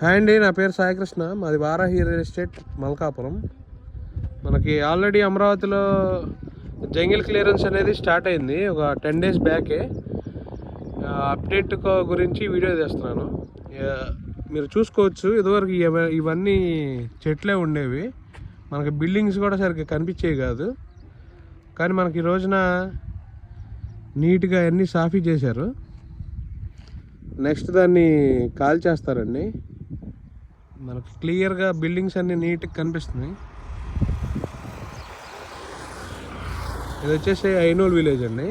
Hi అండి, నా పేరు సాయికృష్ణ. మాది వారాహి రియల్ ఎస్టేట్ మల్కాపురం. మనకి ఆల్రెడీ అమరావతిలో జంగిల్ క్లియరెన్స్ అనేది స్టార్ట్ అయింది ఒక 10 days బ్యాకే. అప్డేట్ గురించి వీడియో చేస్తున్నాను. మీరు చూసుకోవచ్చు, ఇదివరకు ఇవన్నీ చెట్లే ఉండేవి, మనకి బిల్డింగ్స్ కూడా సరిగ్గా కనిపించేవి కాదు. కానీ మనకి ఈ రోజున నీట్గా అన్నీ సాఫీ చేశారు. నెక్స్ట్ దాన్ని కాల్ చేస్తారండి. మనకు క్లియర్గా బిల్డింగ్స్ అన్నీ నీట్గా కనిపిస్తున్నాయి. ఇది వచ్చేసి ఐనోల్ విలేజ్ అండి.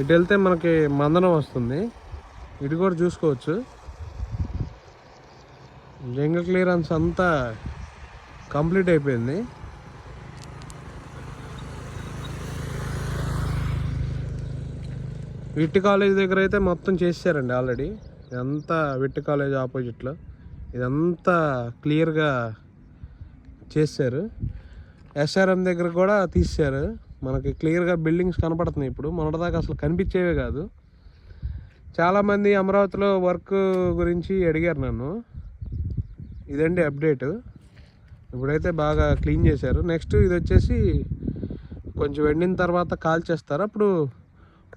ఇటు వెళ్తే మనకి మందనం వస్తుంది, ఇటు కూడా చూసుకోవచ్చు. జంగల్ క్లియరెన్స్ అంతా కంప్లీట్ అయిపోయింది. విట్టి కాలేజ్ దగ్గర అయితే మొత్తం చేశారండి ఆల్రెడీ. ఇదంతా విట్టి కాలేజ్ ఆపోజిట్లో ఇదంతా క్లియర్గా చేశారు. ఎస్ఆర్ఎం దగ్గర కూడా తీశారు. మనకి క్లియర్గా బిల్డింగ్స్ కనపడుతున్నాయి. ఇప్పుడు మొన్నటిదాకా అసలు కనిపించేవే కాదు. చాలామంది అమరావతిలో వర్క్ గురించి అడిగారు నన్ను. ఇదండి అప్డేటు. ఇప్పుడైతే బాగా క్లీన్ చేశారు. నెక్స్ట్ ఇది వచ్చేసి కొంచెం ఎండిన తర్వాత కాల్ చేస్తారు. అప్పుడు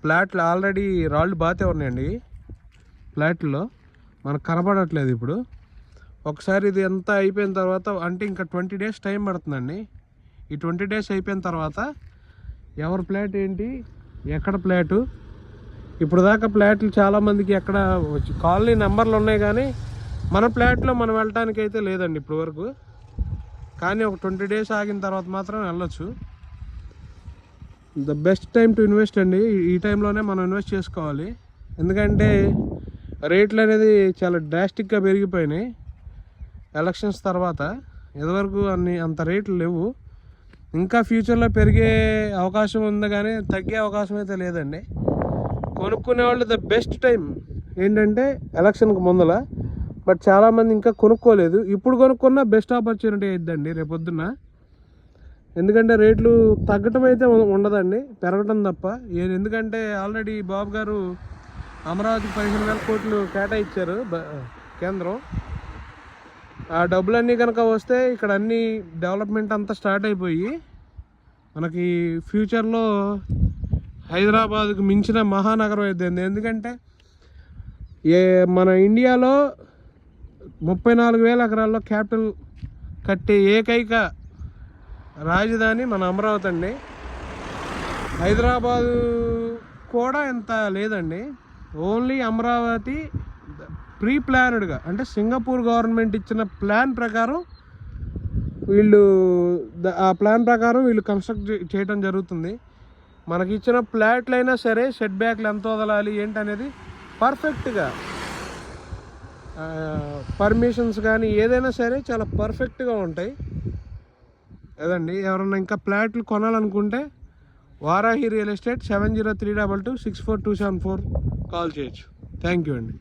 ఫ్లాట్లు ఆల్రెడీ రాళ్ళు బాతే ఉన్నాయండి. ఫ్లాట్లో మనకు కనపడట్లేదు. ఇప్పుడు ఒకసారి ఇది అంతా అయిపోయిన తర్వాత, అంటే ఇంకా 20 days టైం పడుతుందండి. ఈ 20 days అయిపోయిన తర్వాత ఎవరి ఫ్లాట్ ఏంటి, ఎక్కడ ఫ్లాటు, ఇప్పుడు దాకా ఫ్లాట్లు చాలామందికి ఎక్కడ కాలనీ నెంబర్లు ఉన్నాయి, కానీ మన ఫ్లాట్లో మనం వెళ్ళటానికి అయితే లేదండి ఇప్పుడు వరకు. కానీ ఒక 20 days ఆగిన తర్వాత మాత్రం వెళ్ళొచ్చు. The best time to invest అండి. ఈ టైంలోనే మనం ఇన్వెస్ట్ చేసుకోవాలి. ఎందుకంటే రేట్లు అనేది చాలా డ్రాస్టిక్గా పెరిగిపోయినాయి ఎలక్షన్స్ తర్వాత. ఇదివరకు అంత రేట్లు లేవు. ఇంకా ఫ్యూచర్లో పెరిగే అవకాశం ఉంది, కానీ తగ్గే అవకాశం అయితే లేదండి. కొనుక్కునే వాళ్ళు ద బెస్ట్ టైం ఏంటంటే ఎలక్షన్కి ముందల. బట్ చాలామంది ఇంకా కొనుక్కోలేదు. ఇప్పుడు కొనుక్కున్న బెస్ట్ ఆపర్చునిటీ అయిద్దండి రేపొద్దున. ఎందుకంటే రేట్లు తగ్గటం అయితే ఉండదండి, పెరగటం తప్ప. ఎందుకంటే ఆల్రెడీ బాబు గారు అమరావతికి 15,000 కోట్లు కేటాయించారు కేంద్రం. ఆ డబ్బులన్నీ కనుక వస్తే ఇక్కడ అన్నీ డెవలప్మెంట్ అంతా స్టార్ట్ అయిపోయి మనకి ఫ్యూచర్లో హైదరాబాద్కు మించిన మహానగరం అయిపోయింది. ఎందుకంటే మన ఇండియాలో 34,000 ఎకరాల్లో క్యాపిటల్ కట్టే ఏకైక రాజధాని మన అమరావతి అండి. హైదరాబాదు కూడా ఇంత లేదండి. ఓన్లీ అమరావతి ప్రీ ప్లాన్డ్గా, అంటే సింగపూర్ గవర్నమెంట్ ఇచ్చిన ప్లాన్ ప్రకారం ఆ ప్లాన్ ప్రకారం వీళ్ళు కన్స్ట్రక్ట్ చేయడం జరుగుతుంది. మనకి ఇచ్చిన ఫ్లాట్లు అయినా సరే సెట్ బ్యాక్లు ఎంత వదలాలి ఏంటనేది పర్ఫెక్ట్గా, పర్మిషన్స్ కానీ ఏదైనా సరే చాలా పర్ఫెక్ట్గా ఉంటాయి. అదండి, ఎవరన్నా ఇంకా ఫ్లాట్లు కొనాలనుకుంటే వారాహి రియల్ ఎస్టేట్ 7032226424 కాల్ చేయొచ్చు. థ్యాంక్ యూ అండి.